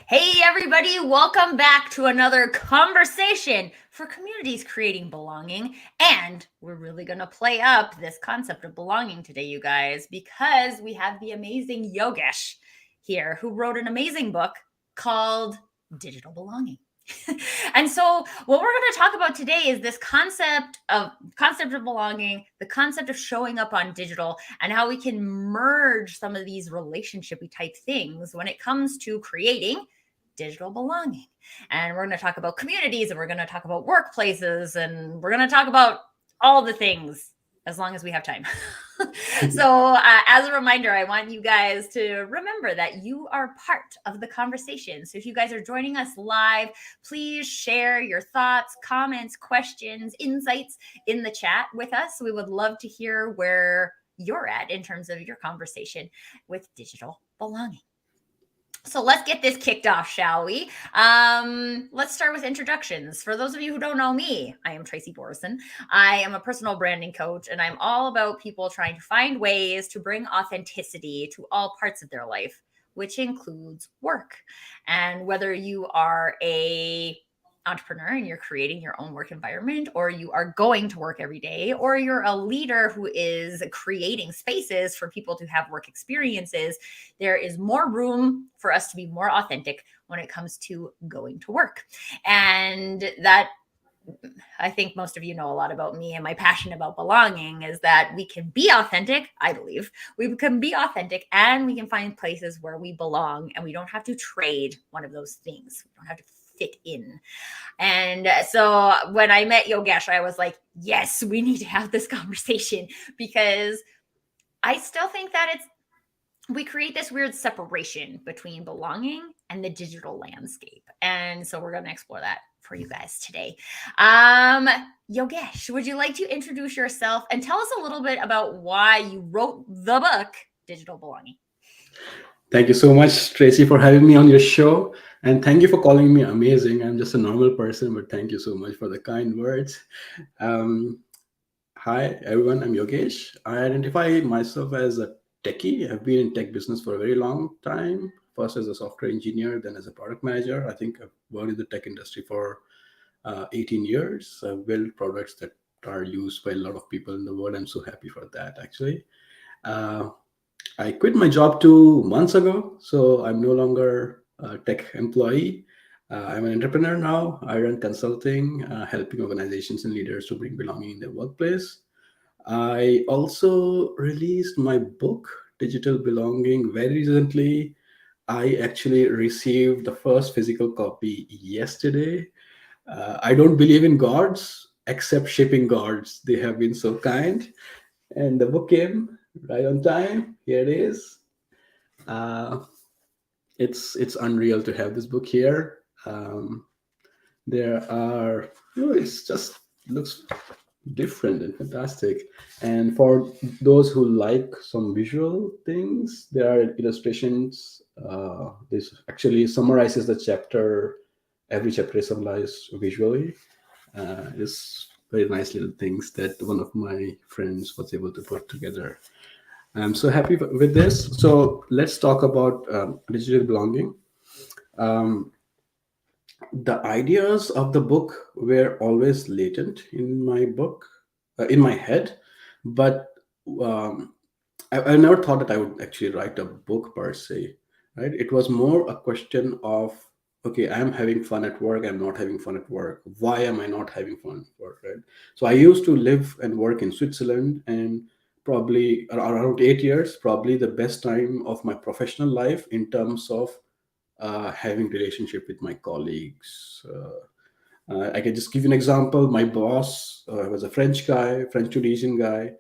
Hey, everybody, welcome back to another conversation for communities creating belonging. And we're really going to play up this concept of belonging today, you guys, because we have the amazing Yogesh here who wrote an amazing book called Digital Belonging. And so what we're going to talk about today is this concept of belonging, the concept of showing up on digital, and how we can merge some of these relationshipy type things when it comes to creating digital belonging. And we're going to talk about communities, and we're going to talk about workplaces, and we're going to talk about all the things as long as we have time. So, as a reminder, I want you guys to remember that you are part of the conversation. So, if you guys are joining us live, please share your thoughts, comments, questions, insights in the chat with us. We would love to hear where you're at in terms of your conversation with digital belonging. So let's get this kicked off, shall we? Let's start with introductions. For those of you who don't know me, I am Tracy Borison. I am a personal branding coach, and I'm all about people trying to find ways to bring authenticity to all parts of their life, which includes work. And whether you are a entrepreneur and you're creating your own work environment, or you are going to work every day, or you're a leader who is creating spaces for people to have work experiences, there is more room for us to be more authentic when it comes to going to work. And that, I think most of you know a lot about me, and my passion about belonging is that we can be authentic. I believe we can be authentic, and we can find places where we belong, and we don't have to trade one of those things. We don't have to fit in. And so when I met Yogesh, I was like, yes, we need to have this conversation, because I still think that we create this weird separation between belonging and the digital landscape. And so we're going to explore that for you guys today. Yogesh, would you like to introduce yourself and tell us a little bit about why you wrote the book, Digital Belonging? Thank you so much, Tracy, for having me on your show. And thank you for calling me amazing. I'm just a normal person, but thank you so much for the kind words. Um, Hi, everyone. I'm Yogesh. I identify myself as a techie. I've been in tech business for a very long time. First as a software engineer, then as a product manager. I think I've worked in the tech industry for 18 years. I've built products that are used by a lot of people in the world. I'm so happy for that, actually. Uh, I quit my job 2 months ago, so I'm no longer a tech employee. I'm an entrepreneur now. I run consulting, helping organizations and leaders to bring belonging in their workplace. I also released my book, Digital Belonging, very recently. I actually received the first physical copy yesterday. I don't believe in gods except shipping gods. They have been so kind. And the book came right on time. Here it is. Uh, it's unreal to have this book here. There are, it's just looks different and fantastic. And for those who like some visual things, there are illustrations. This actually summarizes the chapter. Every chapter is summarized visually. It's very nice little things that one of my friends was able to put together. I'm so happy with this. So let's talk about digital belonging. Um, the ideas of the book were always latent in my book, in my head, but um, I never thought that I would actually write a book per se. Right? It was more a question of, okay, I'm having fun at work. I'm not having fun at work. Why am I not having fun at work? Right? So I used to live and work in Switzerland, and probably around 8 years, probably the best time of my professional life in terms of having relationship with my colleagues. I can just give you an example. My boss was a French guy, French Tunisian guy.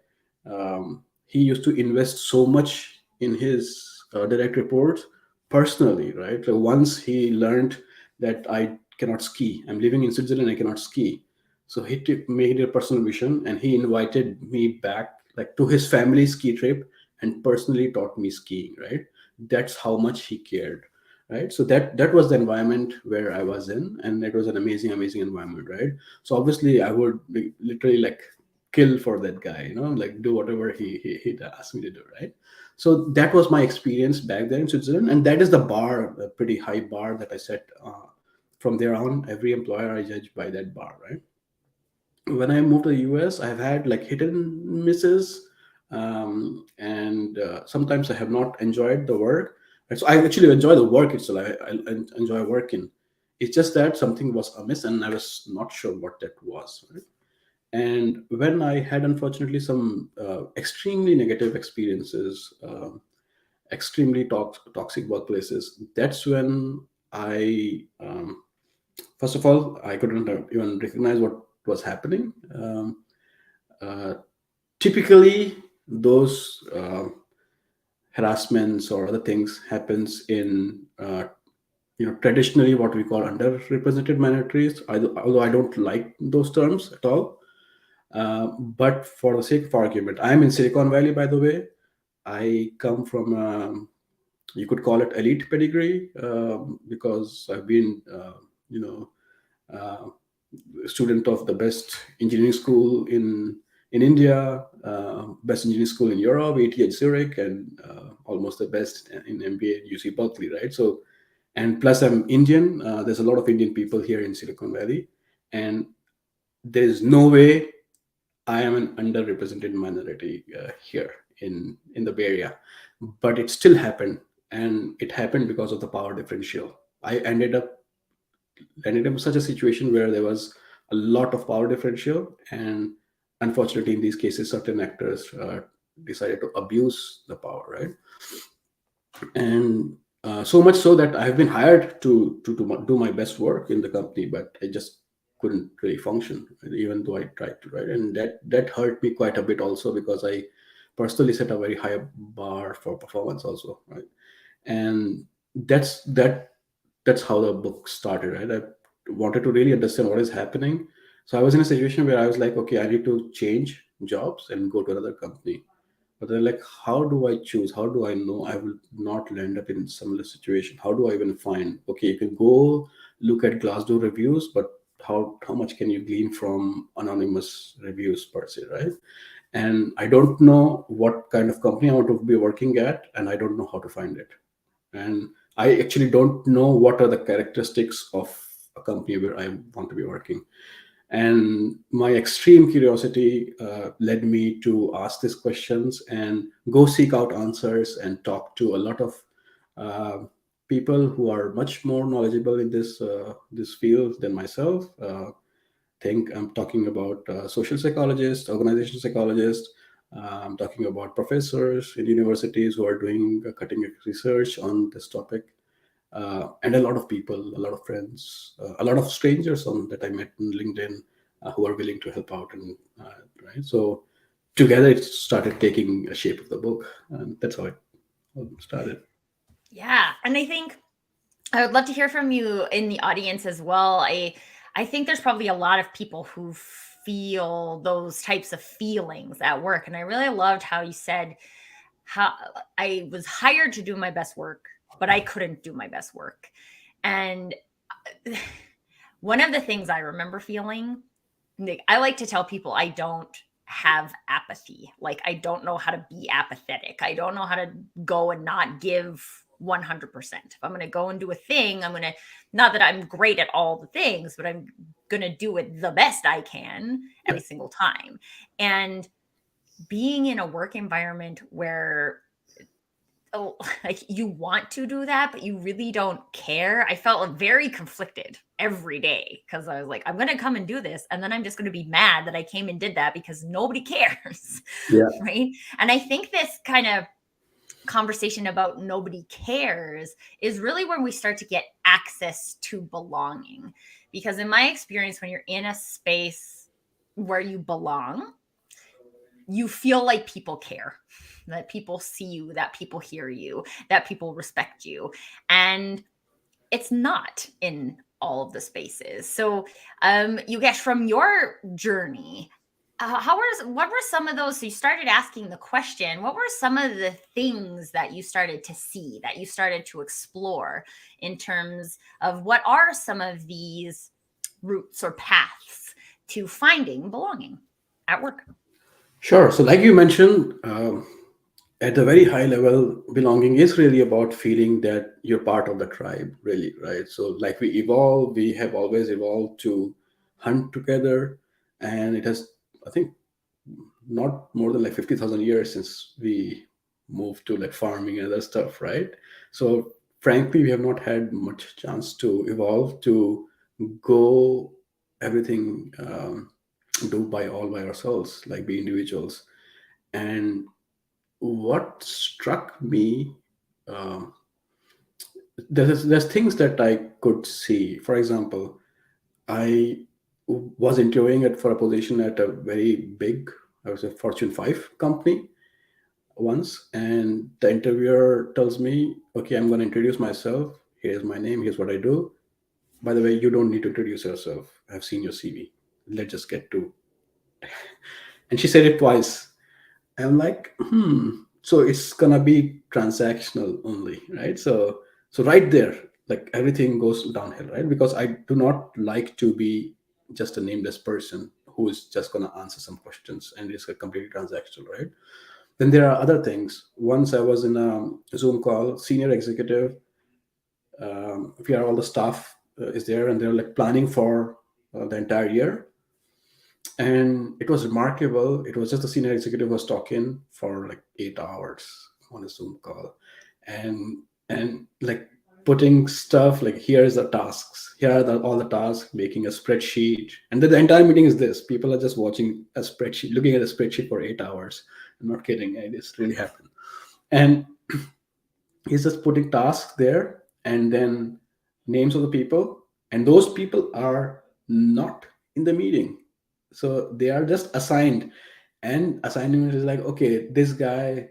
He used to invest so much in his direct reports personally, right? So once he learned that I cannot ski, I'm living in Switzerland, I cannot ski. So made a personal vision, and he invited me back, like to his family ski trip, and personally taught me skiing. Right? That's how much he cared. Right? So that was the environment where I was in, and it was an amazing environment. Right? So obviously, I would literally like kill for that guy. Like do whatever he asked me to do. Right? So that was my experience back there in Switzerland, and that is the bar, a pretty high bar that I set. From there on, every employer I judge by that bar, right? When I moved to the US, I've had like hit and misses, and sometimes I have not enjoyed the work. And so I actually enjoy the work itself. I enjoy working. It's just that something was amiss, and I was not sure what that was. Right? And when I had unfortunately some extremely negative experiences, extremely toxic workplaces, that's when I first of all I couldn't even recognize what was happening. Uh, Typically those harassments or other things happens in traditionally what we call underrepresented minorities. Although I don't like those terms at all, but for the sake of argument, I'm in Silicon Valley, by the way. I come from you could call it elite pedigree, because I've been you know uh, student of the best engineering school in India, best engineering school in Europe, ETH Zurich, and almost the best in MBA at UC Berkeley, right? So, and plus I'm Indian. There's a lot of Indian people here in Silicon Valley, and there's no way I am an underrepresented minority here in the Bay Area, but it still happened, and it happened because of the power differential. I ended up in such a situation where there was a lot of power differential, and unfortunately, in these cases, certain actors decided to abuse the power, right? And so much so that I've been hired to do my best work in the company, but I just couldn't really function, even though I tried to, right? And that hurt me quite a bit also, because I personally set a very high bar for performance also, right? And that's that that's how the book started, right? I wanted to really understand what is happening. So I was in a situation where I was like, okay, I need to change jobs and go to another company. But then, like, how do I choose? How do I know I will not land up in similar situation? How do I even find? Okay, you can go look at Glassdoor reviews, but how much can you glean from anonymous reviews per se, right? And I don't know what kind of company I want to be working at, and I don't know how to find it. And I actually don't know what are the characteristics of a company where I want to be working. And my extreme curiosity led me to ask these questions and go seek out answers and talk to a lot of uh, people who are much more knowledgeable in this field than myself. Think I'm talking about social psychologists, organization psychologists. I'm talking about professors in universities who are doing cutting edge research on this topic, and a lot of people, a lot of friends, a lot of strangers on that I met on LinkedIn, who are willing to help out. And right, so together it started taking a shape of the book, and that's how it all started. Yeah, and I think I would love to hear from you in the audience as well. I think there's probably a lot of people who feel those types of feelings at work, and I really loved how you said how I was hired to do my best work, but I couldn't do my best work. And one of the things I remember feeling, like, I like to tell people I don't have apathy. Like, I don't know how to be apathetic. I don't know how to go and not give 100%. If I'm going to go and do a thing, I'm going to, not that I'm great at all the things, but I'm going to do it the best I can Yeah, every single time. And being in a work environment where, oh, like, you want to do that, but you really don't care. I felt very conflicted every day because I was like, I'm going to come and do this. And then I'm just going to be mad that I came and did that because nobody cares. yeah, Right. And I think this kind of conversation about nobody cares is really when we start to get access to belonging. Because in my experience, when you're in a space where you belong, you feel like people care, that people see you, that people hear you, that people respect you. And it's not in all of the spaces. So, Yogesh, from your journey, what were some of those? So you started asking the question, what were some of the things that you started to see, that you started to explore in terms of what are some of these routes or paths to finding belonging at work? sure. So, like you mentioned, At the very high level, belonging is really about feeling that you're part of the tribe, really, right? So, like we evolve, we have always evolved to hunt together, and it has, I think, not more than like 50,000 years since we moved to like farming and other stuff, right? So, frankly, we have not had much chance to evolve to go everything do by all by ourselves, like be individuals. And what struck me, um, there's things that I could see. For example, I was interviewing it for a position at a very big, I was a Fortune 5 company once, and the interviewer tells me, "Okay, I'm going to introduce myself. Here's my name. Here's what I do. By the way, you don't need to introduce yourself. I've seen your CV. Let's just get to." And she said it twice. I'm like, so it's gonna be transactional only, right? So right there, like everything goes downhill, right? Because I do not like to be just a nameless person who is just gonna answer some questions and it's a completely transactional, right? Then there are other things. Once I was in a Zoom call, senior executive, we are all the staff is there, and they're like planning for the entire year, and it was remarkable. It was just the senior executive was talking for like 8 hours on a Zoom call, and like putting stuff like here's the tasks, here are all the tasks, making a spreadsheet, and then the entire meeting is this. People are just watching a spreadsheet, looking at a spreadsheet for 8 hours. I'm not kidding. This really happened, and he's just putting tasks there and then names of the people, and those people are not in the meeting, so they are just assigned. And assignment is like, okay, this guy,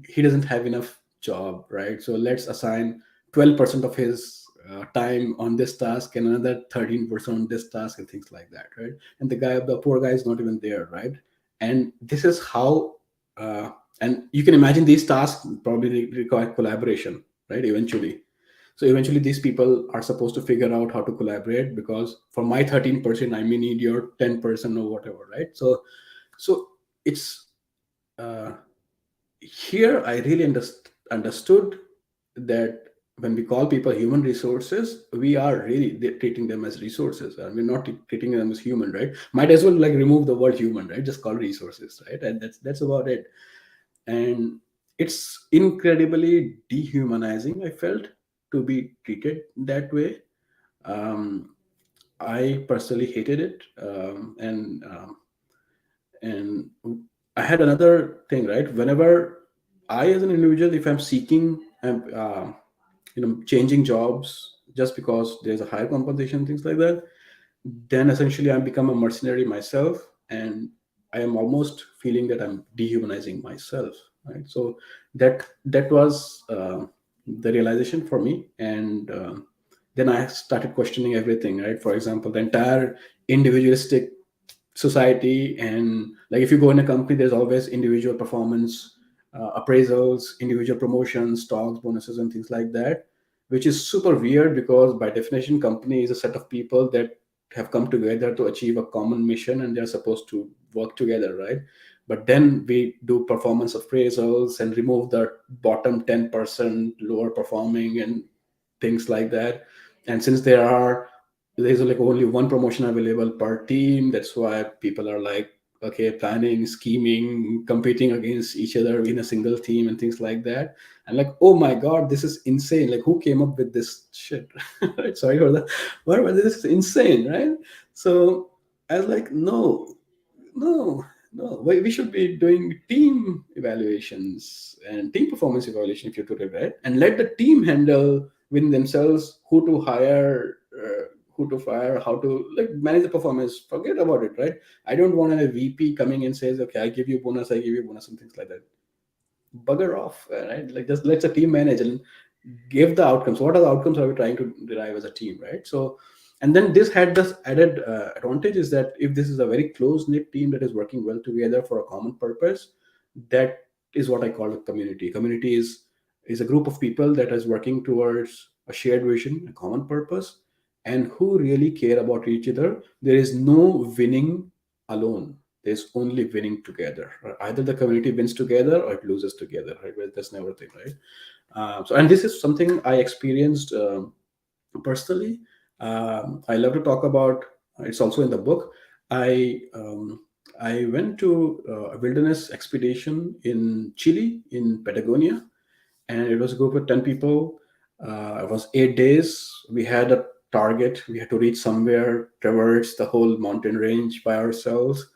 he doesn't have enough job, right? So let's assign 12% of his time on this task and another 13% on this task and things like that, right? And the poor guy is not even there, right? And this is how uh, and you can imagine these tasks probably require collaboration, right? Eventually, so eventually these people are supposed to figure out how to collaborate, because for my 13% I may need your 10% or whatever, right? So it's uh, here I really understood that when we call people human resources, we are really treating them as resources, and we're not treating them as human, right? Might as well like remove the word human, right? Just call resources, right? And that's about it. And it's incredibly dehumanizing, I felt, to be treated that way. um, I personally hated it. And I had another thing, right? Whenever I, as an individual, if I'm seeking, changing jobs just because there's a higher compensation, things like that, then essentially I become a mercenary myself, and I am almost feeling that I'm dehumanizing myself, right? So that was the realization for me, and then I started questioning everything, right? For example, the entire individualistic society, and like if you go in a company, there's always individual performance appraisals, individual promotions, stocks, bonuses, and things like that, which is super weird because by definition company is a set of people that have come together to achieve a common mission, and they're supposed to work together, right? But then we do performance appraisals and remove the bottom 10% lower performing and things like that. And since there's like only one promotion available per team, that's why people are like, okay, planning, scheming, competing against each other in a single team and things like that. And like, oh my god, this is insane. Like, who came up with this shit? Right? Sorry for that, but this is insane, right? So I was like, no, no. We should be doing team evaluations and team performance evaluation, if you put it right, and let the team handle within themselves who to hire, who to fire, how to like manage the performance. Forget about it, right? I don't want a VP coming and says, okay, I give you bonus, I give you bonus, and things like that. Bugger off, right? Like just let the team manage and give the outcomes. What are the outcomes are we trying to derive as a team, right? So, and then this had this added advantage is that if this is a very close knit team that is working well together for a common purpose, that is what I call a community. Community is a group of people that is working towards a shared vision, a common purpose, and who really care about each other. There is no winning alone. there's only winning together. Right? Either the community wins together or it loses together. Right? Well, that's never a thing, right? And this is something I experienced personally. I love to talk about. It's also in the book. I went to a wilderness expedition in Chile, in Patagonia, and it was a group of 10 people. It was 8 days. We had a target. We had to reach somewhere, traverse the whole mountain range by ourselves.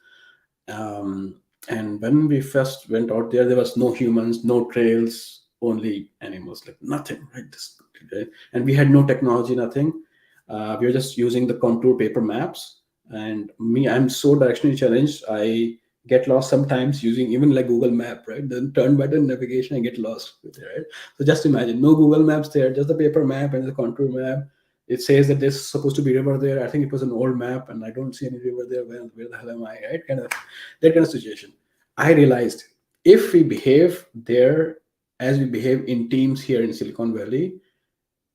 And when we first went out there, there was no humans, no trails, only animals, like nothing, right? And we had no technology, nothing. We were just using the contour paper maps. And me, I'm so directionally challenged. I get lost sometimes using even like Google Map, right? Then turn by the navigation, I get lost with it, right? So just imagine, no Google Maps there, just the paper map and the contour map. It says that there's supposed to be river there. I think it was an old map, and I don't see any river there. Where the hell am I? Right? Kind of that kind of situation. I realized if we behave there as we behave in teams here in Silicon Valley,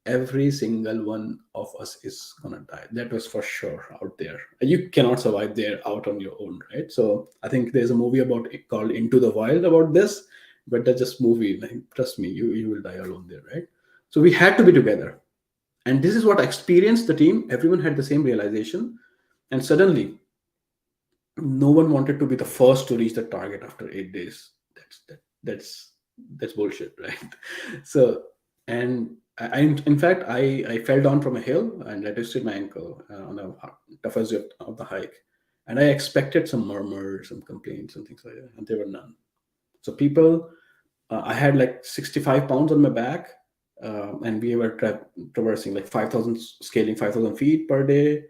every single one of us is gonna die. That was for sure out there. You cannot survive there out on your own, right? So I think there's a movie about it called Into the Wild about this, but that's just movie. Like, trust me, you will die alone there, right? So we had to be together, and this is what I experienced. The team, everyone had the same realization, and suddenly no one wanted to be the first to reach the target after 8 days. That's bullshit, right? So, and in fact, I fell down from a hill and I twisted my ankle on the toughest day of the hike, and I expected some murmurs, some complaints, and things like that, and there were none. So people, I had like 65 pounds on my back, and we were traversing like 5,000, scaling 5,000 feet per day.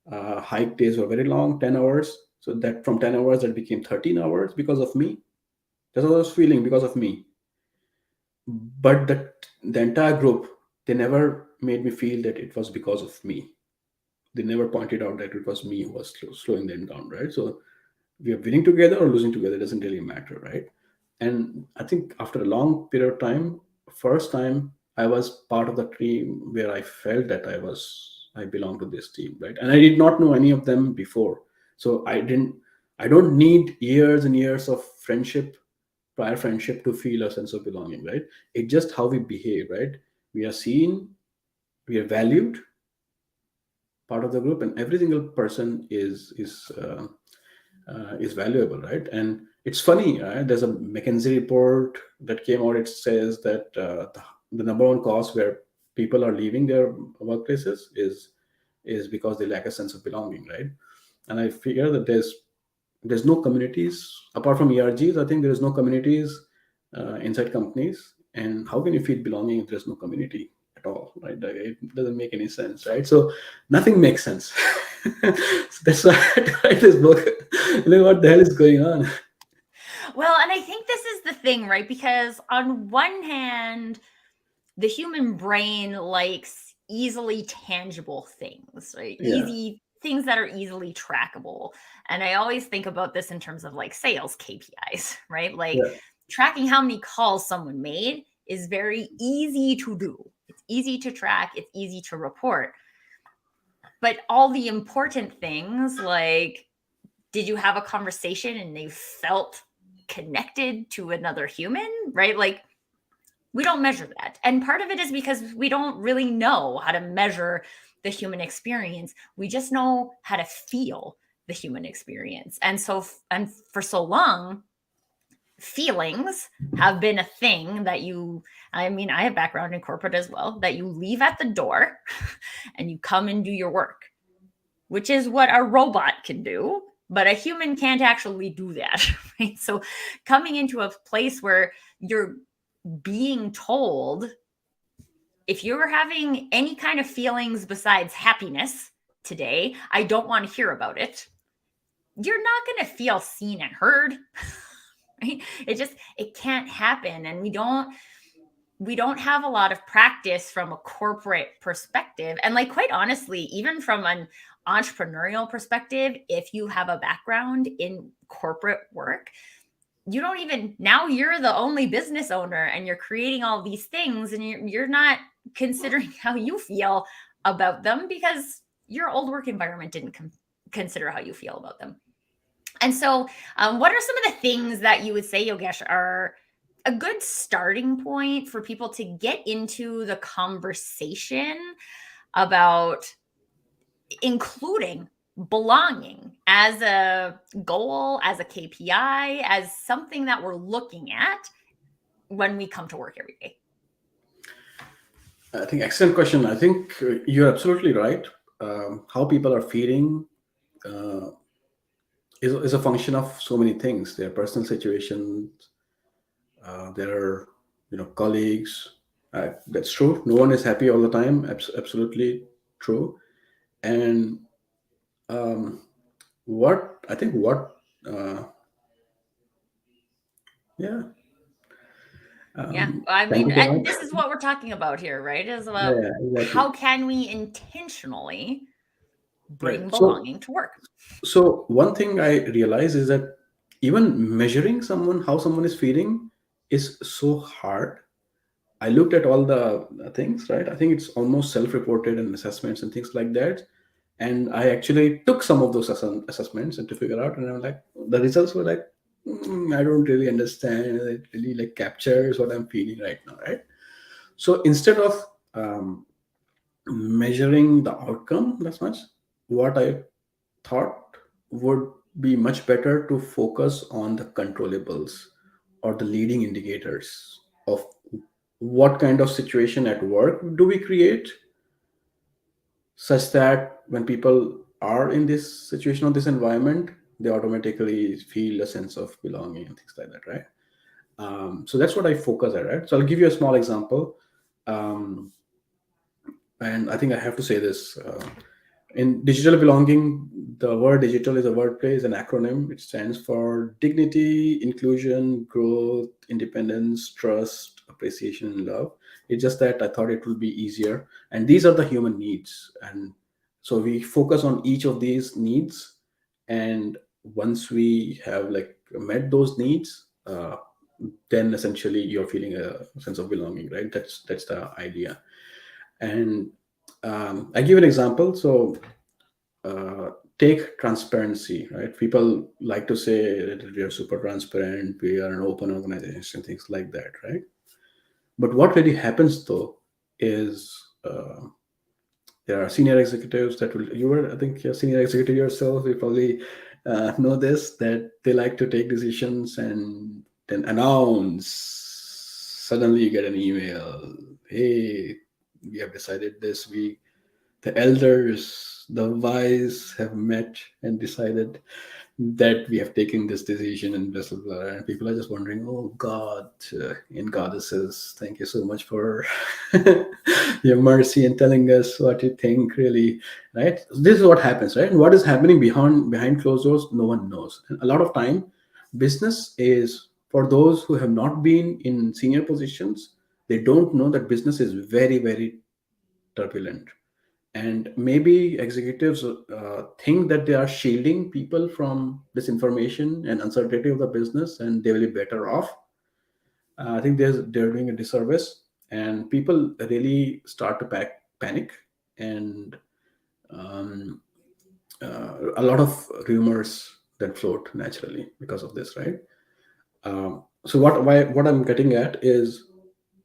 Hike days were very long, 10 hours. So that from 10 hours, that became 13 hours because of me. That's what I was feeling because of me. But the entire group, they never made me feel that it was because of me. They never pointed out that it was me who was slowing them down, right? So we are winning together or losing together, doesn't really matter, right? And I think after a long period of time, first time I was part of the team where I felt that I belong to this team, right? And I did not know any of them before, so I don't need years and years of friendship, prior friendship, to feel a sense of belonging, right? It's just how we behave, right? We are seen, we are valued, part of the group, and every single person is valuable, right? And it's funny, right? There's a McKinsey report that came out. It says that the number one cause where people are leaving their workplaces is because they lack a sense of belonging, right? And I figure that there's no communities apart from ERGs. I think there is no communities inside companies. And how can you feel belonging if there's no community at all, right? Like, it doesn't make any sense, right? So nothing makes sense. So that's why I write this book. Like, what the hell is going on? Well, and I think this is the thing, right? Because on one hand, the human brain likes easily tangible things, right? Yeah, Easy things that are easily trackable. And I always think about this in terms of like sales KPIs, right? Like yeah, tracking how many calls someone made is very easy to do. It's easy to track, it's easy to report. But all the important things like, did you have a conversation and they felt connected to another human, right? Like we don't measure that. And part of it is because we don't really know how to measure the human experience. We just know how to feel the human experience. And so, and for so long, feelings have been a thing that I mean, I have background in corporate as well, that you leave at the door and you come and do your work, which is what a robot can do. But a human can't actually do that, right? So coming into a place where you're being told, if you're having any kind of feelings besides happiness today, I don't want to hear about it. You're not going to feel seen and heard. Right? It can't happen. And we don't have a lot of practice from a corporate perspective. And like, quite honestly, even from an entrepreneurial perspective, if you have a background in corporate work, you don't even, now you're the only business owner and you're creating all these things and you're not considering how you feel about them because your old work environment didn't consider how you feel about them. And so, what are some of the things that you would say, Yogesh, are a good starting point for people to get into the conversation about including belonging as a goal, as a KPI, as something that we're looking at when we come to work every day? I think excellent question. I think you're absolutely right. How people are feeling uh, is a function of so many things. Their personal situations, their colleagues. That's true. No one is happy all the time. Absolutely true. And um, what I think what yeah. Yeah. I Thank mean, you so and much. this is what we're talking about here, right? Is about Yeah, exactly. how can we intentionally Right. bring So belonging to work? one thing I realize is that even measuring someone how someone is feeling is so hard. I looked at all the things, right? I think it's almost self-reported and assessments and things like that. And I actually took some of those assessments and to figure out, and I'm like, the results were like, I don't really understand. It really like captures what I'm feeling right now, right? So instead of um, measuring the outcome that much, what I thought would be much better to focus on the controllables or the leading indicators of what kind of situation at work do we create such that when people are in this situation or this environment, they automatically feel a sense of belonging and things like that, right? So that's what I focus at, right? So I'll give you a small example. Um, and I think I have to say this. In digital belonging, the word digital is a wordplay, is an acronym. It stands for dignity, inclusion, growth, independence, trust, appreciation, and love. It's just that I thought it would be easier. And these are the human needs. And so we focus on each of these needs. And once we have like met those needs, then essentially you're feeling a sense of belonging, right? That's the idea. And I give an example. So uh, take transparency, right? People like to say that we are super transparent, we are an open organization, things like that, right? But what really happens though is there are senior executives that will, you were, I think you're a senior executive yourself, you probably know this, that they like to take decisions and then announce. Suddenly you get an email, hey, we have decided this, the elders, the wise have met and decided that we have taken this decision and blah, blah, blah. And people are just wondering, oh God, and goddesses, thank you so much for your mercy and telling us what you think, really, right? This is what happens, right? And what is happening behind closed doors, no one knows. And a lot of time, business is for those who have not been in senior positions, they don't know that business is very, very turbulent, and maybe executives think that they are shielding people from this information and uncertainty of the business and they will be better off. I think they're doing a disservice, and people really start to panic, and um, a lot of rumors that float naturally because of this, right? So what I'm getting at is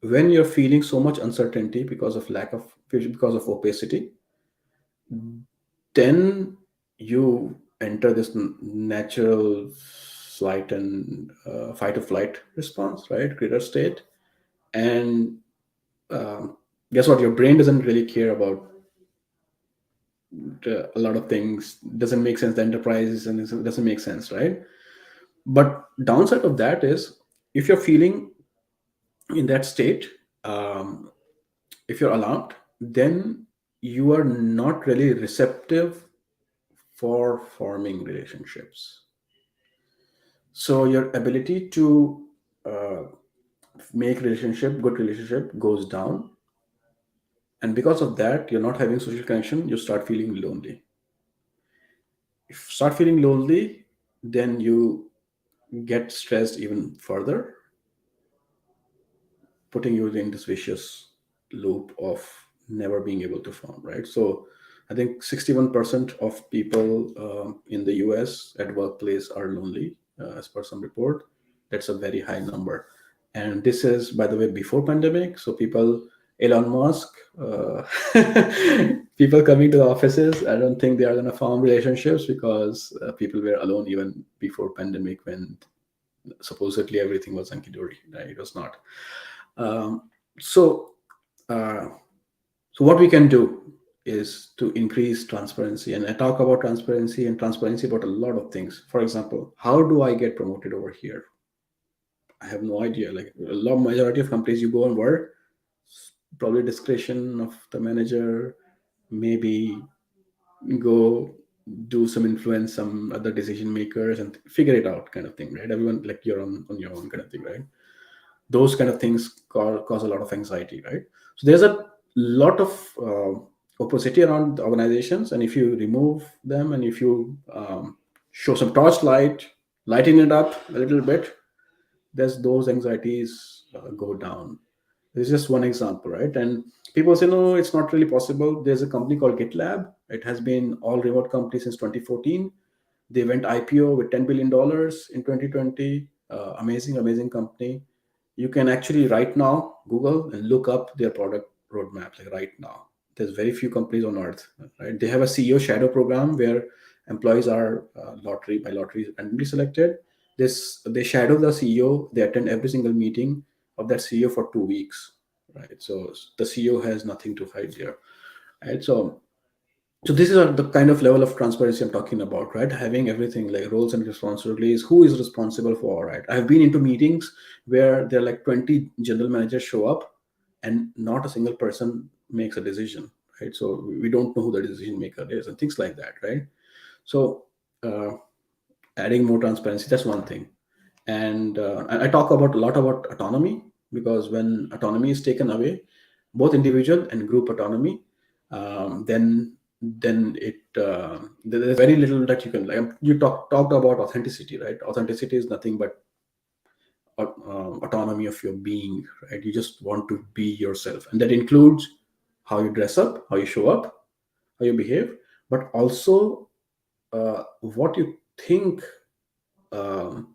when you're feeling so much uncertainty because of because of opacity, then you enter this natural flight and fight or flight response, right? Greater state. And guess what? Your brain doesn't really care about a lot of things. Doesn't make sense. The enterprise and it doesn't make sense, right? But downside of that is if you're feeling in that state, um, if you're alarmed, then you are not really receptive for forming relationships. So your ability to uh, make good relationship goes down, and because of that you're not having social connection, you start feeling lonely. If you start feeling lonely, then you get stressed even further, putting you in this vicious loop of never being able to form, right? So I think 61% of people in the US at workplace are lonely, as per some report. That's a very high number. And this is, by the way, before pandemic. So people, Elon Musk, people coming to the offices, I don't think they are going to form relationships because people were alone even before pandemic when supposedly everything was hunky dory. Right? It was not. Um, so uh, so what we can do is to increase transparency. And I talk about transparency about a lot of things. For example, how do I get promoted over here? I have no idea. Like a lot majority of companies you go and work, probably discretion of the manager, maybe go do some influence some other decision makers and figure it out kind of thing, right? Everyone like you're on your own kind of thing, right? Those kind of things cause a lot of anxiety, right? So there's a lot of opacity around the organizations, and if you remove them and if you show some torchlight, lighten it up a little bit, there's those anxieties go down. This is just one example, right? And people say no, it's not really possible. There's a company called GitLab. It has been all remote company since 2014. They went IPO with $10 billion in 2020. Amazing company. You can actually right now Google and look up their product roadmap. Like right now, there's very few companies on earth. Right? They have a CEO shadow program where employees are lottery by lottery randomly selected. This they shadow the CEO. They attend every single meeting of that CEO for 2 weeks. Right. So the CEO has nothing to hide there. Right. So this is the kind of level of transparency I'm talking about, right? Having everything like roles and responsibilities, who is responsible for, right? I've been into meetings where there are like 20 general managers show up and not a single person makes a decision, right? So we don't know who the decision maker is and things like that, right? So uh, adding more transparency, that's one thing. And I talk about a lot about autonomy, because when autonomy is taken away, both individual and group autonomy, then there's very little that you can, like you talked about authenticity, right? Authenticity is nothing but autonomy of your being, right? You just want to be yourself, and that includes how you dress up, how you show up, how you behave, but also what you think. um,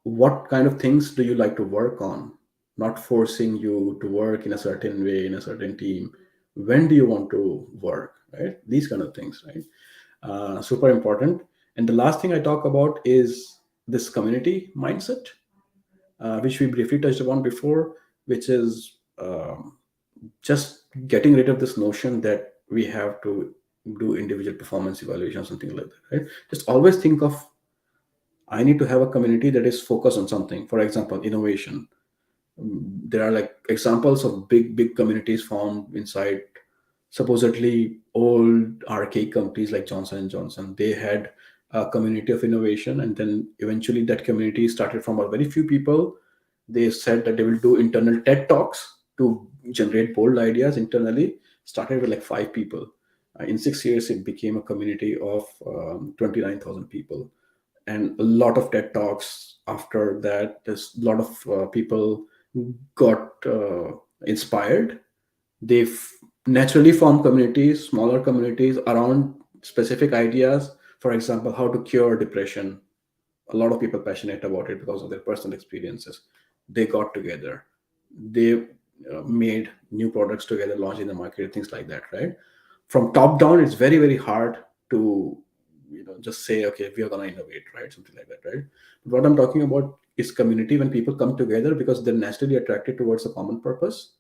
what kind of things do you like to work on, not forcing you to work in a certain way in a certain team. When do you want to work, right? These kind of things, right? Super important. And the last thing I talk about is this community mindset, which we briefly touched upon before, which is just getting rid of this notion that we have to do individual performance evaluation or something like that, right? Just always think of, I need to have a community that is focused on something. For example, innovation. There are like examples of big communities formed inside supposedly old archaic companies like Johnson and Johnson. They had a community of innovation, and then eventually that community started from a very few people. They said that they will do internal TED talks to generate bold ideas internally. Started with like 5 people. In 6 years, it became a community of 29,000 people, and a lot of TED talks after that. There's a lot of people got inspired. They've naturally formed communities, smaller communities around specific ideas. For example, how to cure depression. A lot of people passionate about it because of their personal experiences. They got together. They made new products together, launched in the market, things like that, right? From top down, it's very hard to just say, okay, we are going to innovate, right? Something like that, right? But what I'm talking about is community. When people come together because they're naturally attracted towards a common purpose,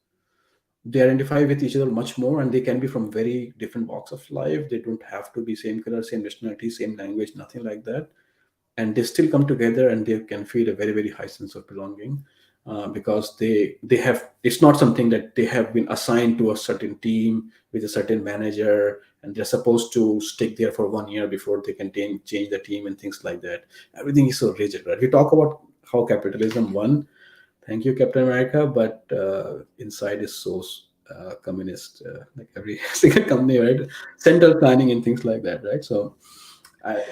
they identify with each other much more, and they can be from very different walks of life. They don't have to be same color, same nationality, same language, nothing like that. And they still come together and they can feel a very high sense of belonging, because they have, it's not something that they have been assigned to a certain team with a certain manager and they're supposed to stick there for 1 year before they can change the team and things like that. Everything is so rigid, right? We talk about how capitalism won, thank you Captain America, but inside is so communist, like every single company, right? Central planning and things like that, right? So I,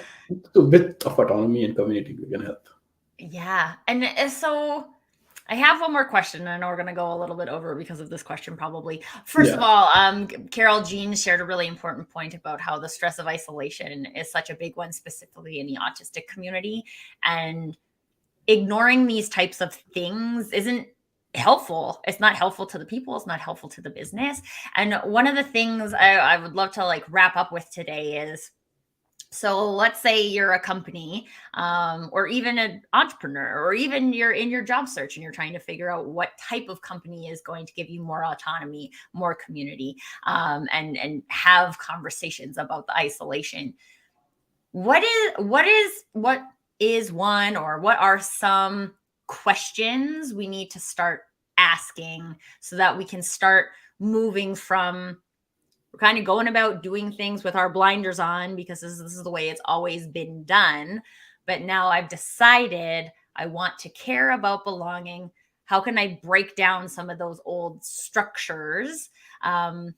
a bit of autonomy and community we can help. Yeah. And so I have one more question, and I know we're going to go a little bit over because of this question, probably. First of Yeah. all, Carol Jean shared a really important point about how the stress of isolation is such a big one, specifically in the autistic community. And ignoring these types of things isn't helpful. It's not helpful to the people. It's not helpful to the business. And one of the things I would love to like wrap up with today is, so let's say you're a company, or even an entrepreneur, or even you're in your job search and you're trying to figure out what type of company is going to give you more autonomy, more community, and have conversations about the isolation. What is one, or what are some questions we need to start asking so that we can start moving from, we're kind of going about doing things with our blinders on because this is the way it's always been done. But now I've decided I want to care about belonging. How can I break down some of those old structures? Um,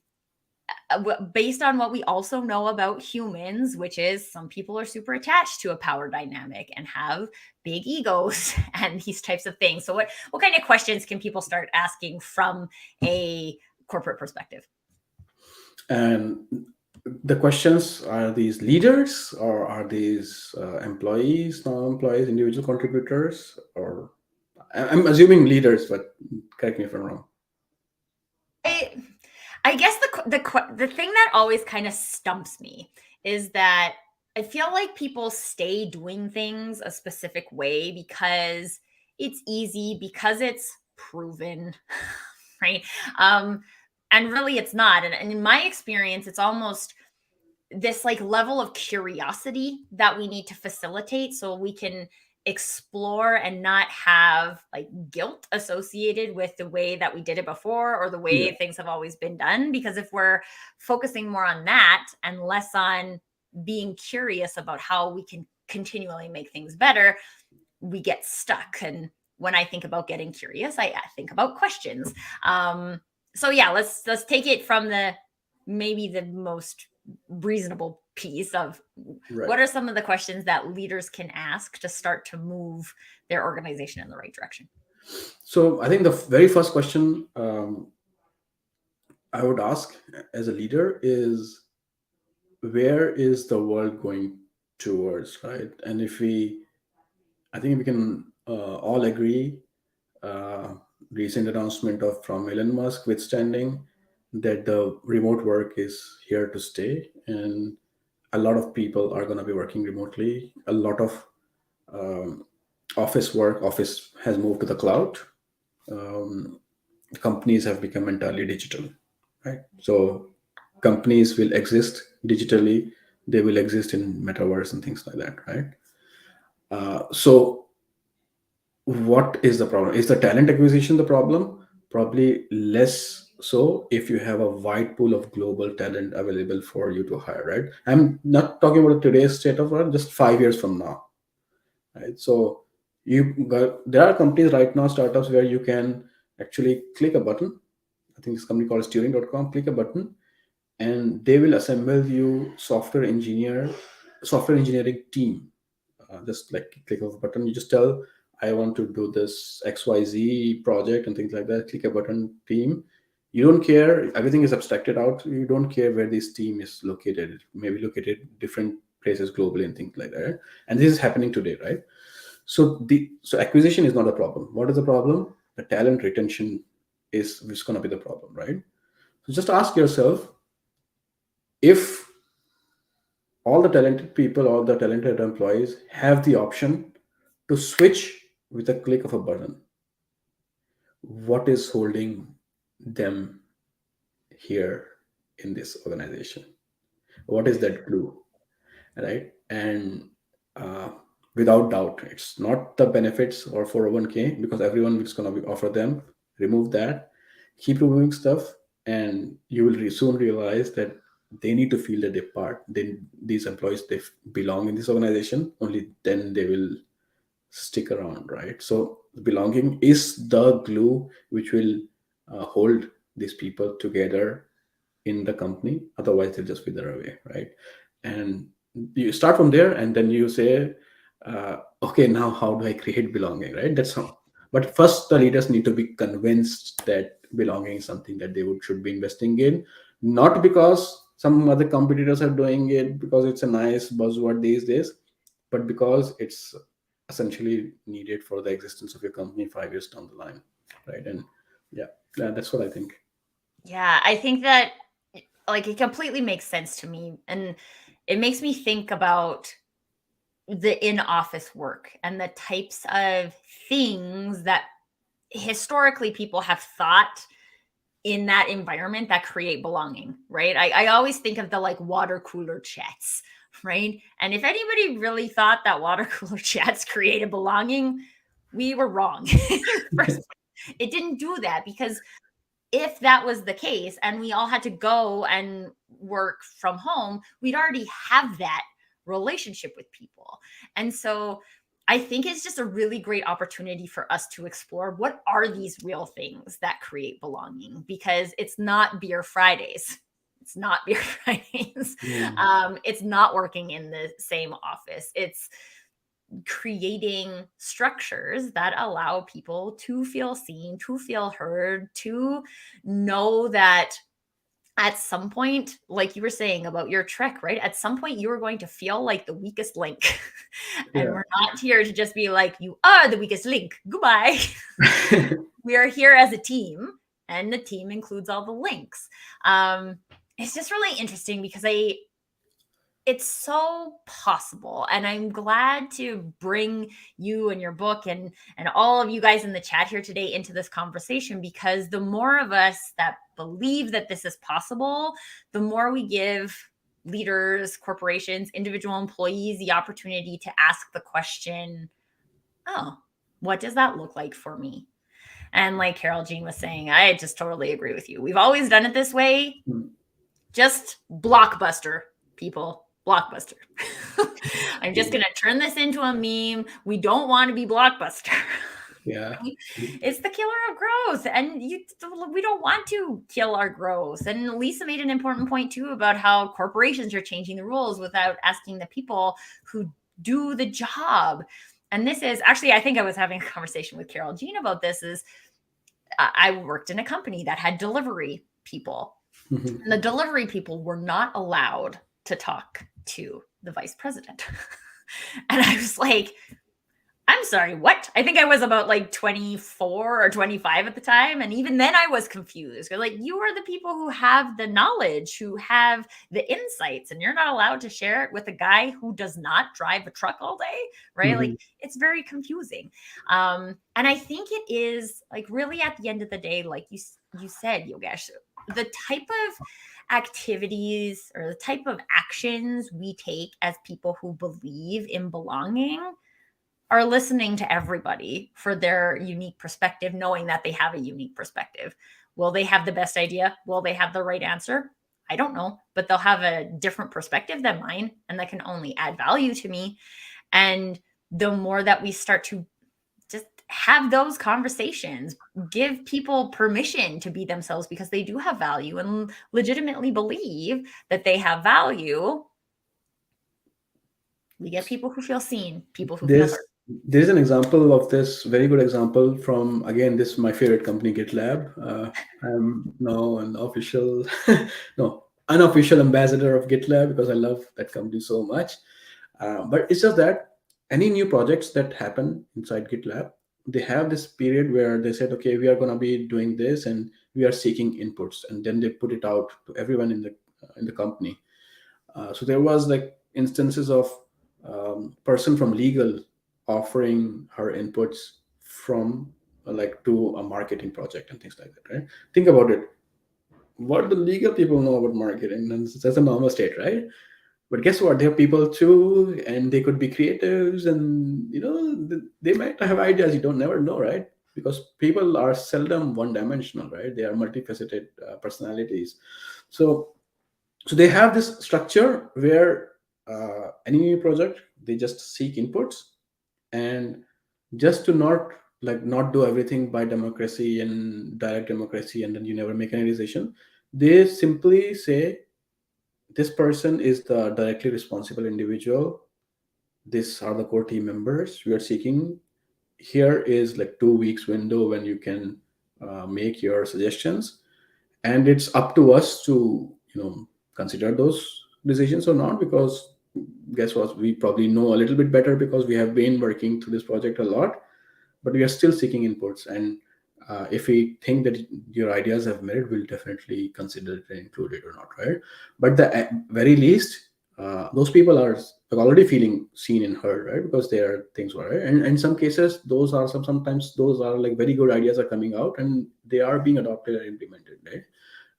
Based on what we also know about humans, which is some people are super attached to a power dynamic and have big egos and these types of things. So what kind of questions can people start asking from a corporate perspective? And the questions, are these leaders or are these employees, non-employees, individual contributors, or I'm assuming leaders, but correct me if I'm wrong. I, I guess the thing that always kind of stumps me is that I feel like people stay doing things a specific way because it's easy, because it's proven, right? Um, and really, it's not. And in my experience, it's almost this like level of curiosity that we need to facilitate so we can explore and not have like guilt associated with the way that we did it before or the way Yeah. things have always been done. Because if we're focusing more on that and less on being curious about how we can continually make things better, we get stuck. And when I think about getting curious, I think about questions. So yeah, let's take it from the maybe the most reasonable piece of, Right. what are some of the questions that leaders can ask to start to move their organization in the right direction? So I think the very first question I would ask as a leader is, where is the world going towards, right? And if we, I think we can all agree, uh, recent announcement of from Elon Musk withstanding, that the remote work is here to stay, and a lot of people are going to be working remotely. A lot of um, office has moved to the cloud. Um, Companies have become entirely digital, right? So companies will exist digitally. They will exist in metaverse and things like that, right? So what is the problem? Is the talent acquisition the problem? Probably less so if you have a wide pool of global talent available for you to hire, right? I'm not talking about today's state of art, just 5 years from now, right? So there are companies right now, startups, where you can actually click a button. I think this company called Turing.com. Click a button, and they will assemble you software engineering team. Just like click of a button, you just tell, I want to do this XYZ project and things like that. Click a button, team. You don't care, everything is abstracted out. You don't care where this team is located. Maybe located different places globally and things like that. And this is happening today, right? So acquisition is not a problem. What is the problem? The talent retention is going to be the problem, right? So just ask yourself, if all the talented people, all the talented employees have the option to switch with a click of a button, what is holding them here in this organization? What is that glue, right? And uh, without doubt, it's not the benefits or 401k, because everyone is going to be offer them. Remove that, keep removing stuff, and you will soon realize that they need to feel that they're part. Then these employees, they belong in this organization. Only then they will stick around, right? So belonging is the glue which will hold these people together in the company. Otherwise they'll just wither away, right? And you start from there, and then you say, okay, now how do I create belonging, right? That's how. But first, the leaders need to be convinced that belonging is something that they should be investing in, not because some other competitors are doing it because it's a nice buzzword these days, but because it's essentially needed for the existence of your company 5 years down the line, right? And yeah, that's what I think. Yeah, I think that like it completely makes sense to me, and it makes me think about the in-office work and the types of things that historically people have thought in that environment that create belonging, right? I always think of the like water cooler chats, right? And if anybody really thought that water cooler chats created belonging, we were wrong. First, it didn't do that, because if that was the case and we all had to go and work from home, we'd already have that relationship with people. And so I think it's just a really great opportunity for us to explore what are these real things that create belonging, because it's not beer Fridays. It's not beer Fridays. Mm. It's not working in the same office. It's creating structures that allow people to feel seen, to feel heard, to know that at some point, like you were saying about your trek, right? At some point, you are going to feel like the weakest link. And Yeah. we're not here to just be like, you are the weakest link. Goodbye. We are here as a team, and the team includes all the links. It's just really interesting because it's so possible, and I'm glad to bring you and your book and all of you guys in the chat here today into this conversation, because the more of us that believe that this is possible, the more we give leaders, corporations, individual employees the opportunity to ask the question, oh, what does that look like for me? And like Carol Jean was saying, I just totally agree with you. We've always done it this way. Mm. Just Blockbuster, people. Blockbuster. I'm just going to turn this into a meme. We don't want to be Blockbuster. Yeah. It's the killer of growth. And we don't want to kill our growth. And Lisa made an important point too about how corporations are changing the rules without asking the people who do the job. And this is actually, I think I was having a conversation with Carol Jean about this, is I worked in a company that had delivery people. Mhm. And the delivery people were not allowed to talk to the vice president. And I was like, I'm sorry, what? I think I was about like 24 or 25 at the time. And even then I was confused. Like, you are the people who have the knowledge, who have the insights, and you're not allowed to share it with a guy who does not drive a truck all day, right? Like, Mhm. it's very confusing. And I think it is like really at the end of the day, like you said, Yogesh, the type of activities or the type of actions we take as people who believe in belonging are listening to everybody for their unique perspective, knowing that they have a unique perspective. Will they have the best idea? Will they have the right answer? I don't know, but they'll have a different perspective than mine, and that can only add value to me. And the more that we start to just have those conversations, give people permission to be themselves because they do have value and legitimately believe that they have value, we get people who feel seen, people who feel There's heard. there's an example of this very good example from, again, this my favorite company, GitLab. I'm now an official no, unofficial ambassador of GitLab because I love that company so much. But it's just that any new projects that happen inside GitLab, they have this period where they said, okay, we are going to be doing this and we are seeking inputs, and then they put it out to everyone in the company. So there was like instances of person from legal offering her inputs from like to a marketing project and things like that, right? Think about it. What do legal people know about marketing? And that's a normal state, right? But guess what? They're people too, and they could be creatives, and they might have ideas. You don't never know, right? Because people are seldom one-dimensional, right? They are multifaceted personalities. So they have this structure where any new project, they just seek inputs, and just to not do everything by democracy and direct democracy, and then you never make any decision. They simply say, this person is the directly responsible individual, these are the core team members we are seeking here is like 2 weeks window when you can make your suggestions, and it's up to us to consider those decisions or not, because guess what, we probably know a little bit better because we have been working through this project a lot, but we are still seeking inputs. And if we think that your ideas have merit, we'll definitely consider it and include it or not, right? But the at very least, those people are already feeling seen and heard, right? Because there are things, right? And in some cases, those are sometimes those are like very good ideas are coming out and they are being adopted and implemented, right?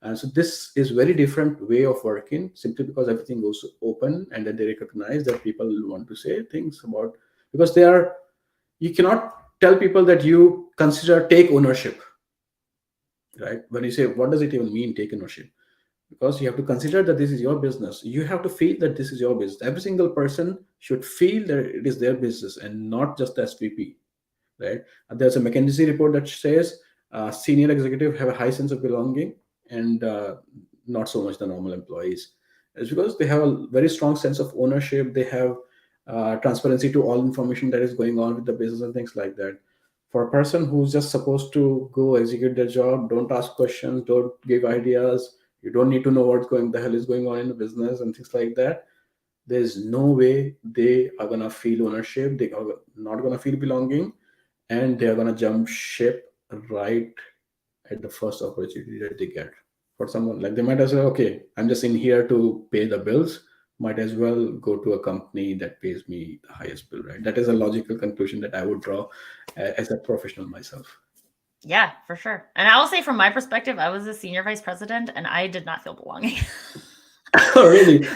And so this is very different way of working, simply because everything goes open, and then they recognize that people want to say things about, because they are, you cannot tell people that you consider take ownership, right? When you say, what does it even mean, take ownership? Because you have to consider that this is your business. You have to feel that this is your business. Every single person should feel that it is their business and not just the SVP, right? There's a McKinsey report that says senior executives have a high sense of belonging, and not so much the normal employees. It's because they have a very strong sense of ownership. They have transparency to all information that is going on with the business and things like that. For a person who's just supposed to go execute their job, don't ask questions, don't give ideas, you don't need to know what's going the hell is going on in the business and things like that. There's no way they are gonna feel ownership. They are not gonna feel belonging, and they're gonna jump ship right at the first opportunity that they get. For someone like, they might as well, okay, I'm just in here to pay the bills. Might as well go to a company that pays me the highest bill, right? That is a logical conclusion that I would draw as a professional myself. Yeah, for sure. And I will say, from my perspective, I was a senior vice president and I did not feel belonging. Oh, really? We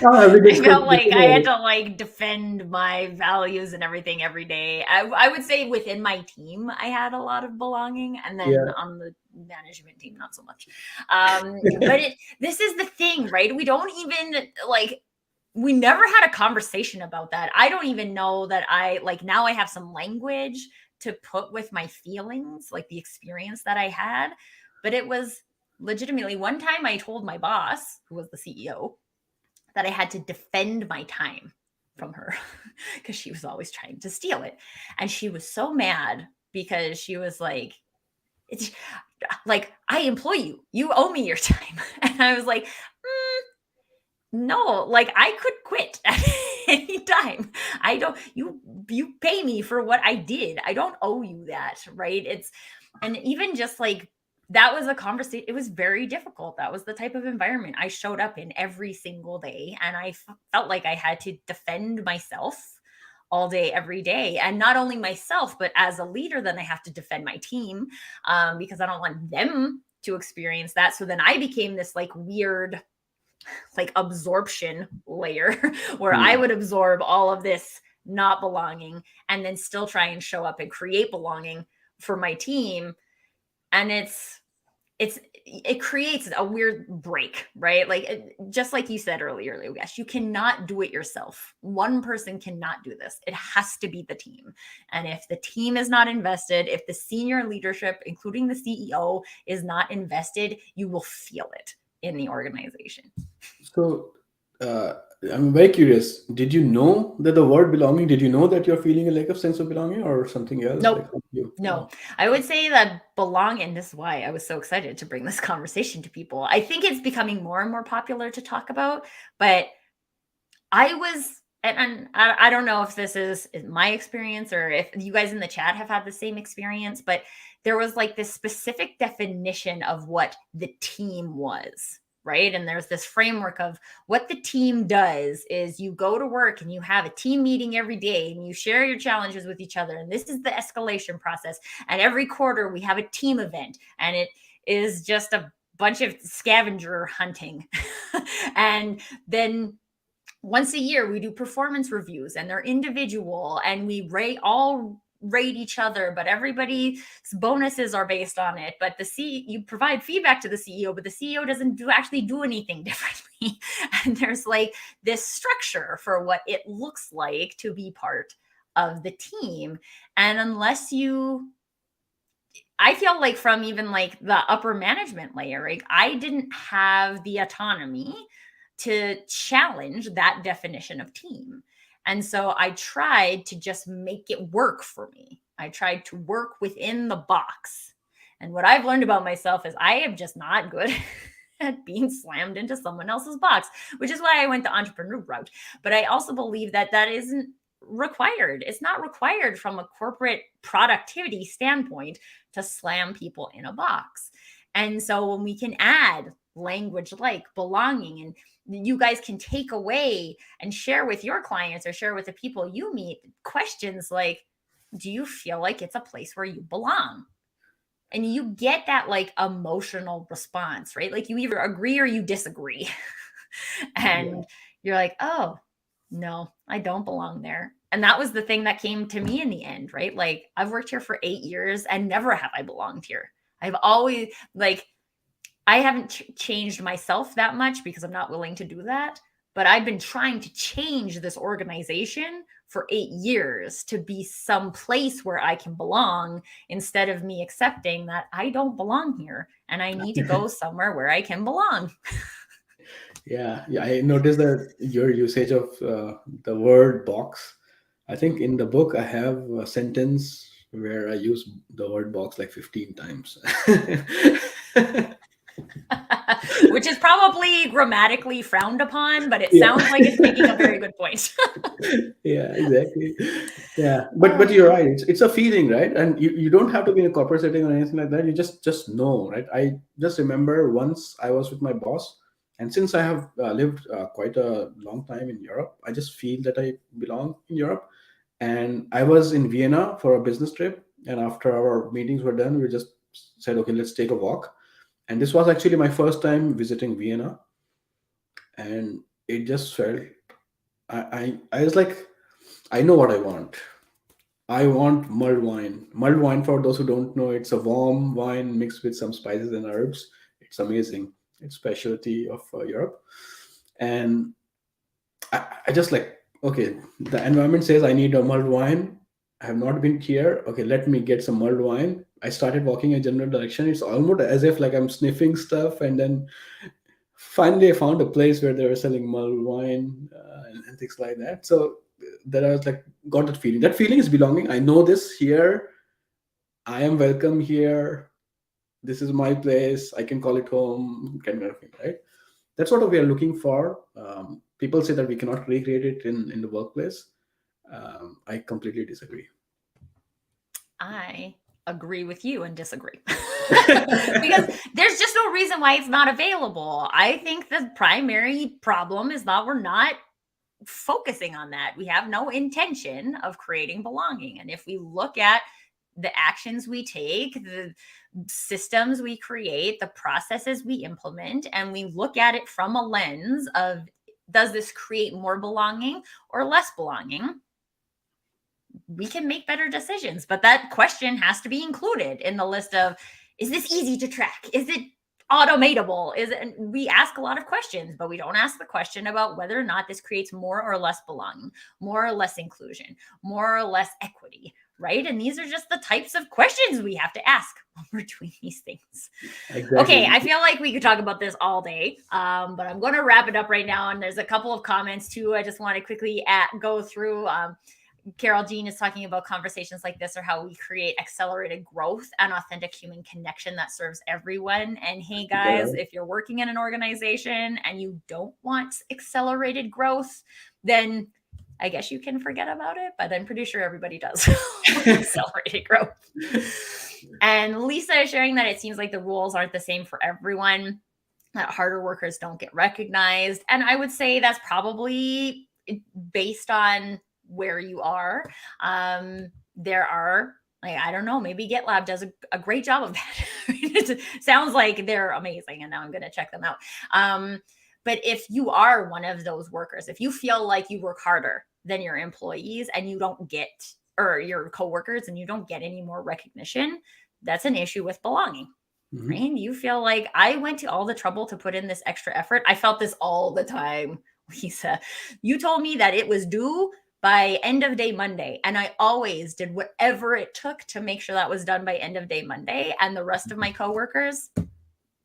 I felt like I had discussed. to like defend my values and everything every day. I would say within my team, I had a lot of belonging, and then Yeah. on the management team, not so much. But this is the thing, right? We don't even like, we never had a conversation about that. I don't even know that I like, now I have some language to put with my feelings, like the experience that I had. But it was legitimately one time I told my boss, who was the CEO, that I had to defend my time from her because she was always trying to steal it. And she was so mad because she was like, it's like, I employ you. You owe me your time. And I was like, no, like I could quit at any time. I don't, you pay me for what I did. I don't owe you that, right? It's, and even just like, that was a conversation. It was very difficult. That was the type of environment I showed up in every single day. And I felt like I had to defend myself all day, every day. And not only myself, but as a leader, then I have to defend my team, because I don't want them to experience that. So then I became this like weird, like absorption layer where I Hmm. would absorb all of this not belonging and then still try and show up and create belonging for my team. And it creates a weird break, right? Like, just like you said earlier, Yogesh, you cannot do it yourself. One person cannot do this. It has to be the team. And if the team is not invested, if the senior leadership, including the CEO, is not invested, you will feel it in the organization. So, uh, I'm very curious. Did you know that the word belonging? Did you know that you're feeling a lack of sense of belonging, or something else? Nope. Like, how did you? No, I would say that belong, and this is why I was so excited to bring this conversation to people. I think it's becoming more and more popular to talk about, but I was, and I don't know if this is my experience or if you guys in the chat have had the same experience, but there was like this specific definition of what the team was, right? And there's this framework of what the team does is you go to work and you have a team meeting every day and you share your challenges with each other. And this is the escalation process. And every quarter we have a team event, and it is just a bunch of scavenger hunting. And then once a year we do performance reviews, and they're individual, and we rate each other, but everybody's bonuses are based on it. But you provide feedback to the CEO, but the CEO doesn't actually do anything differently. And there's like this structure for what it looks like to be part of the team. And unless you, I feel like from even like the upper management layer, like I didn't have the autonomy to challenge that definition of team. And so I tried to just make it work for me. I tried to work within the box. And what I've learned about myself is I am just not good at being slammed into someone else's box, which is why I went the entrepreneur route. But I also believe that that isn't required. It's not required from a corporate productivity standpoint to slam people in a box. And so when we can add language like belonging, and you guys can take away and share with your clients or share with the people you meet questions like, do you feel like it's a place where you belong? And you get that like emotional response, right? Like you either agree or you disagree. And you're like, oh, no, I don't belong there. And that was the thing that came to me in the end, right? Like I've worked here for 8 years and never have I belonged here. I've always like, I haven't changed myself that much because I'm not willing to do that. But I've been trying to change this organization for 8 years to be some place where I can belong instead of me accepting that I don't belong here and I need to go somewhere where I can belong. Yeah, I noticed that your usage of the word box. I think in the book I have a sentence where I use the word box like 15 times. Which is probably grammatically frowned upon, but it Yeah. sounds like it's making a very good point. Yeah, exactly. Yeah, but you're right. It's a feeling, right? And you don't have to be in a corporate setting or anything like that. You just know, right? I just remember once I was with my boss, and since I have lived quite a long time in Europe, I just feel that I belong in Europe. And I was in Vienna for a business trip, and after our meetings were done, we just said, okay, let's take a walk. And this was actually my first time visiting Vienna, and it just felt I was like, I know what I want. I want mulled wine. Mulled wine, for those who don't know, it's a warm wine mixed with some spices and herbs. It's amazing. It's specialty of Europe. And I just like, okay, the environment says I need a mulled wine. I have not been here. Okay, let me get some mulled wine. I started walking in a general direction. It's almost as if like I'm sniffing stuff, and then finally I found a place where they were selling mulled wine and things like that. So that I was like, got that feeling. That feeling is belonging. I know this here. I am welcome here. This is my place. I can call it home, kind of thing, right? That's what we are looking for. People say that we cannot recreate it in the workplace. I completely disagree. I agree with you and disagree. Because there's just no reason why it's not available. I think the primary problem is that we're not focusing on that. We have no intention of creating belonging. And if we look at the actions we take, the systems we create, the processes we implement, and we look at it from a lens of, does this create more belonging or less belonging? We can make better decisions. But that question has to be included in the list of, is this easy to track? Is it automatable? Is it? And we ask a lot of questions, but we don't ask the question about whether or not this creates more or less belonging, more or less inclusion, more or less equity, right? And these are just the types of questions we have to ask when we're doing these things. Exactly. Okay, I feel like we could talk about this all day, but I'm going to wrap it up right now. And there's a couple of comments too. I just want to quickly go through. Carol Jean is talking about conversations like this are how we create accelerated growth and authentic human connection that serves everyone. And hey, guys, if you're working in an organization and you don't want accelerated growth, then I guess you can forget about it. But I'm pretty sure everybody does accelerated growth. And Lisa is sharing that it seems like the rules aren't the same for everyone, that harder workers don't get recognized. And I would say that's probably based on where you are. There are, like, I don't know, maybe GitLab does a great job of that. It sounds like they're amazing, and now I'm going to check them out. But if you are one of those workers, if you feel like you work harder than your employees and you don't get, or your coworkers, and you don't get any more recognition, that's an issue with belonging. Mhm. Right? You feel like, I went to all the trouble to put in this extra effort. I felt this all the time, Lisa. You told me that it was due by end of day Monday. And I always did whatever it took to make sure that was done by end of day Monday. And the rest of my coworkers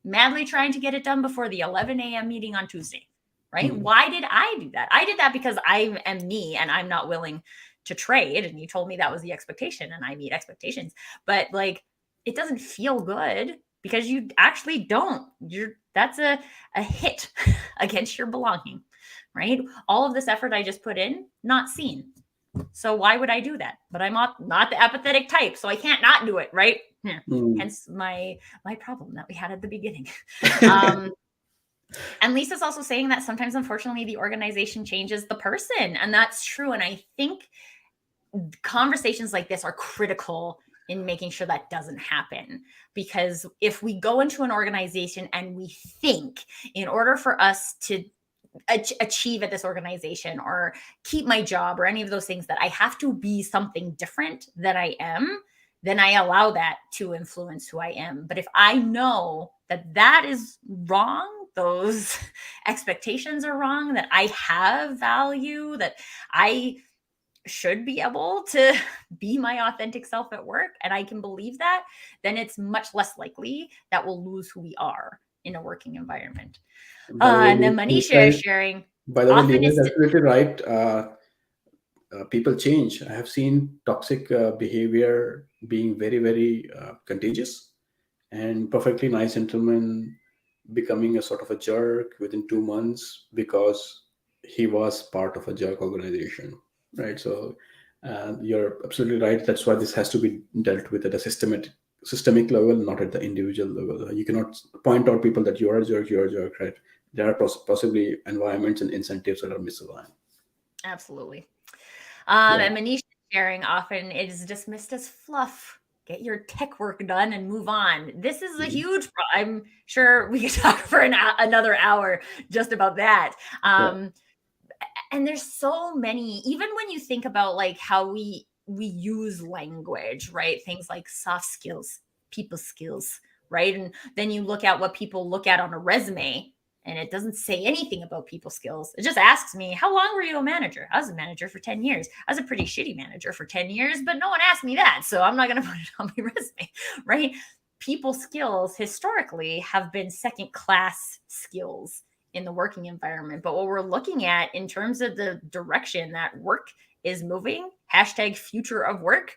madly trying to get it done before the 11 a.m. meeting on Tuesday, right? Mhm. Why did I do that? I did that because I am me and I'm not willing to trade, and you told me that was the expectation, and I meet expectations, but like it doesn't feel good because you actually don't. That's a hit against your belonging, right? All of this effort I just put in, not seen. So why would I do that? But I'm not the empathetic type, so I can't not do it, right? Hence my problem that we had at the beginning. And Lisa's also saying that sometimes, unfortunately, the organization changes the person, and that's true. And I think conversations like this are critical in making sure that doesn't happen, because if we go into an organization and we think in order for us to achieve at this organization or keep my job or any of those things that I have to be something different than I am, then I allow that to influence who I am. But if I know that that is wrong, those expectations are wrong, that I have value, that I should be able to be my authentic self at work, and I can believe that, then it's much less likely that we'll lose who we are in a working environment. And then Manisha is sharing, by the way, often Lisa is it's absolutely right. People change. I have seen toxic behavior being very, very contagious, and perfectly nice gentleman becoming a sort of a jerk within 2 months because he was part of a jerk organization, right? So you're absolutely right. That's why this has to be dealt with at a systemic level, not at the individual level. You cannot point out people that you're a jerk, right? There are possibly environments and incentives that are misaligned. absolutely. Yeah. And Manisha is sharing, often it is dismissed as fluff. Get your tech work done and move on. This is a huge I'm sure we could talk for another hour just about that. Yeah. And there's so many, even when you think about like how we use language, right? Things like soft skills, people skills, right? And then you look at what people look at on a resume, and it doesn't say anything about people skills. It just asks me, how long were you a manager? I was a manager for 10 years. I was a pretty shitty manager for 10 years, but no one asked me that, so I'm not going to put it on my resume, right? People skills historically have been second class skills in the working environment. But what we're looking at in terms of the direction that work is moving, hashtag future of work,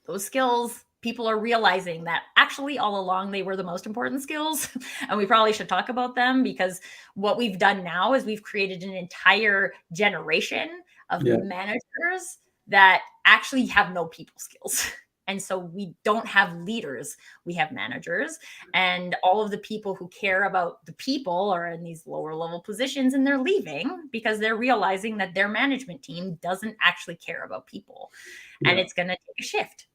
those skills, people are realizing that actually all along they were the most important skills. And we probably should talk about them, because what we've done now is we've created an entire generation of Yeah. managers that actually have no people skills. And so we don't have leaders, we have managers, and all of the people who care about the people are in these lower level positions, and they're leaving because they're realizing that their management team doesn't actually care about people. And it's going to take a shift.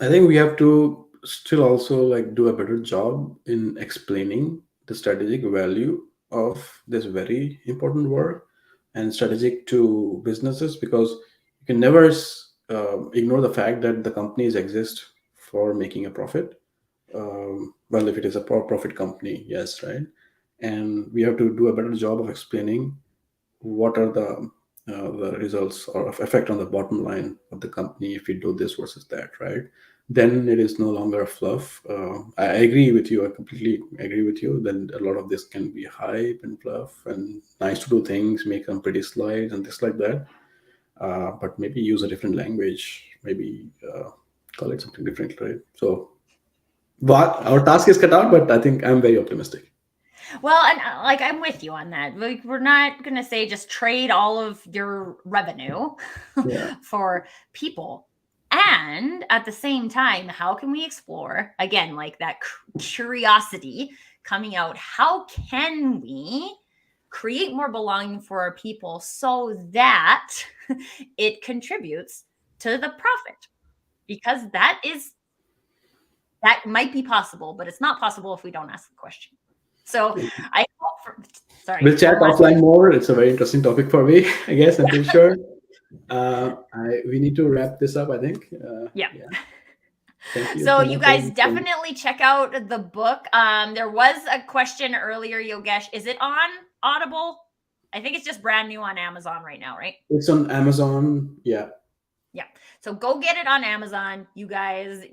I think we have to still also like do a better job in explaining the strategic value of this very important work and strategic to businesses, because you can never ignore the fact that the companies exist for making a profit. Well, if it is a profit company, yes, right. And we have to do a better job of explaining what are the results or of effect on the bottom line of the company if we do this versus that, right? Then it is no longer a fluff. I agree with you. I completely agree with you. Then a lot of this can be hype and fluff and nice to do things, make some pretty slides and things like that. But maybe use a different language. Maybe call it something different, right? So, but our task is cut out. But I think I'm very optimistic. Well, and like I'm with you on that. Like, we're not going to say just trade all of your revenue Yeah. for people. And at the same time, how can we explore, again, like that curiosity coming out? How can we create more belonging for our people so that it contributes to the profit? Because that might be possible, but it's not possible if we don't ask the question. So I hope sorry, We'll chat one last offline more. It's a very interesting topic for me, I guess. I'm pretty sure. We need to wrap this up, I think. yeah. Thank you So so you much. guys definitely check out the book. There was a question earlier, Yogesh. Is it on Audible? I think it's just brand new on Amazon right now, right? It's on Amazon. Yeah. Yeah. So go get it on Amazon, you guys.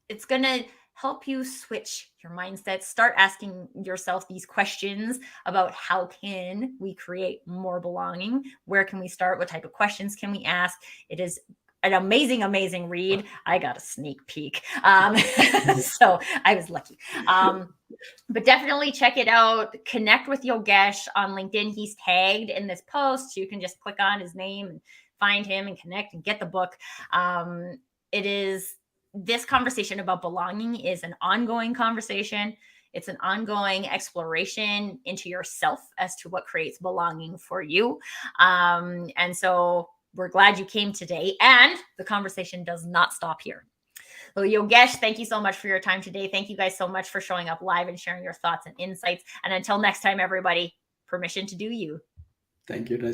It's gonna help you switch your mindset, start asking yourself these questions about how can we create more belonging? Where can we start? What type of questions can we ask? It is an amazing read. I got a sneak peek. So I was lucky. But definitely check it out. Connect with Yogesh on LinkedIn. He's tagged in this post. So you can just click on his name and find him and connect and get the book. This conversation about belonging is an ongoing conversation. It's an ongoing exploration into yourself as to what creates belonging for you. And so we're glad you came today. And the conversation does not stop here. So Yogesh, thank you so much for your time today. Thank you guys so much for showing up live and sharing your thoughts and insights. And until next time, everybody, permission to do you. Thank you, Tracy.